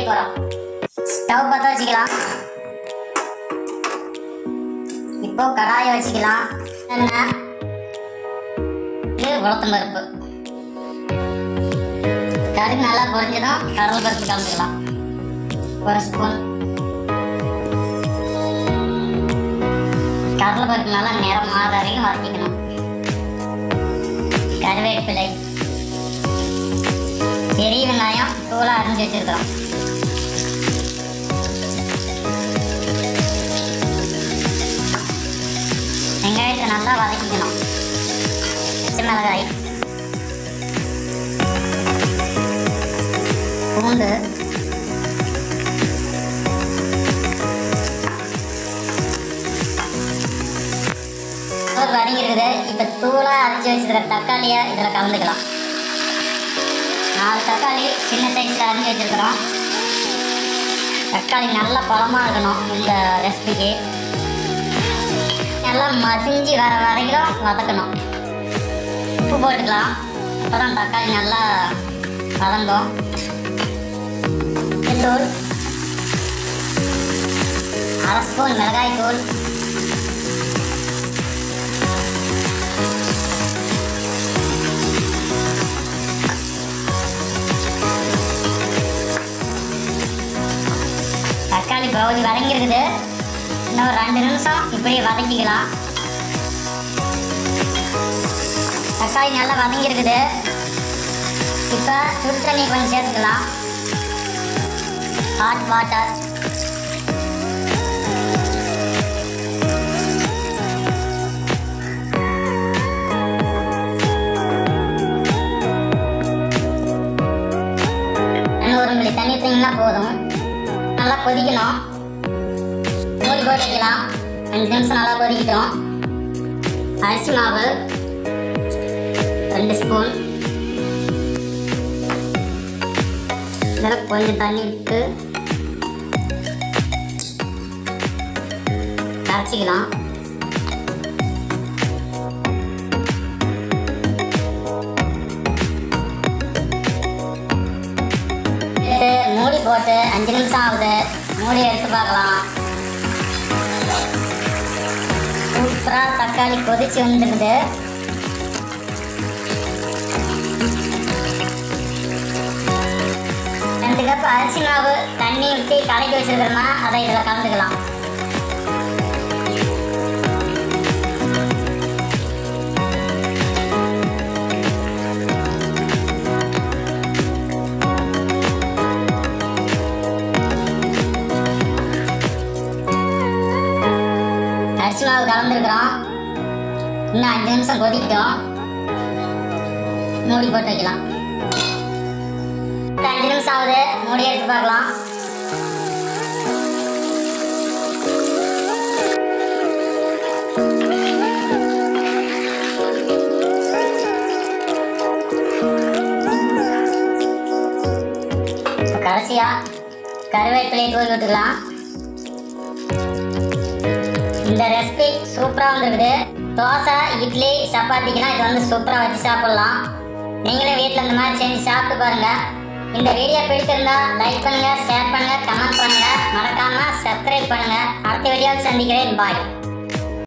போகிறோம். ஸ்டவ் பற்ற வச்சுக்கலாம். இப்போ கடாயை வச்சுக்கலாம். எண்ணெய், இது உளுத்தம் பருப்பு, கடுகு நல்லா பொரிஞ்சதும் கடலை பருப்பு கலந்துக்கலாம். ஒரு ஸ்பூன் கடலை பருப்பு நல்லா நிறம் மாற வரைக்கும் வதக்கிக்கணும். கருவேப்பிலை, பெரிய வெங்காயம் தூளாக அரிஞ்சு வச்சிருக்கிறோம். வெங்காயத்தை நல்லா வதக்கிக்கணும். பச்சை மிளகாய், பூண்டு, வதங்கிருக்குது. இப்போ தூளாக அரைச்சி வச்சுருக்கிற தக்காளியை இதில் கலந்துக்கலாம். 4 தக்காளி சின்ன சைஸில் அரிஞ்சு வச்சுருக்கிறோம். தக்காளி நல்லா பழமாக இருக்கணும். இந்த ரெசிபிக்கு நல்லா மசிஞ்சு வர வரைக்கும் வதக்கணும். உப்பு போட்டுக்கலாம். அப்போ தான் தக்காளி நல்லா வதங்கும். தூள், 1/2 ஸ்பூன் மிளகாய் தூள், தக்காளி பகுதி வதங்கிருக்குது. இன்னும் 2 நிமிஷம் இப்படியே வதக்கிக்கலாம். தக்காளி நல்லா வதங்கிருக்குது. இப்போ சுடு தண்ணி கொஞ்சம் சேர்த்துக்கலாம். ஹாட் வாட்டர், ஒரு மில்லி தண்ணி ஊற்றிங்கன்னா போதும். நல்லா கொதிக்கணும். மூடி போட்டு வைக்கலாம். 5 நிமிஷம் நல்லா கொதிக்கிட்டோம். அரிசி மாவு 2 ஸ்பூன், இதில் கொஞ்சம் தண்ணி விட்டு கரைச்சிக்கலாம். மூடி போட்டு 5 நிமிஷம் ஆகுது. மூடி எடுத்து பார்க்கலாம். சூப்பராக தக்காளி கொதிச்சு வந்துருக்குது. ரெண்டு கப் அரிசி மாவு தண்ணி ஊற்றி கலக்கி வச்சிருக்கிறோம்னா அதை இதில் கலந்துக்கலாம். அரிசி மாவு கலந்துருக்குறோம். இன்னும் 5 நிமிஷம் கொதிக்கிட்டோம். மூடி போட்டு வைக்கலாம். 5 நிமிஷம் ஆகுது. மூடி எடுத்து பார்க்கலாம். கடைசியாக கருவேப்பிலையை தூவி விட்டுக்கலாம். இந்த ரெசிபி சூப்பராக வந்துருக்குது. தோசை, இட்லி, சப்பாத்திக்கெல்லாம் இது வந்து சூப்பராக வச்சு சாப்பிட்லாம். நீங்களும் வீட்டில் இந்த மாதிரி செஞ்சு சாப்பிட்டு பாருங்கள். இந்த வீடியோ பிடிச்சிருந்தா லைக் பண்ணுங்கள், ஷேர் பண்ணுங்கள், கமெண்ட் பண்ணுங்கள். மறக்காமல் சப்ஸ்கிரைப் பண்ணுங்கள். அடுத்த வீடியோவில் சந்திக்கிறேன். பாய்.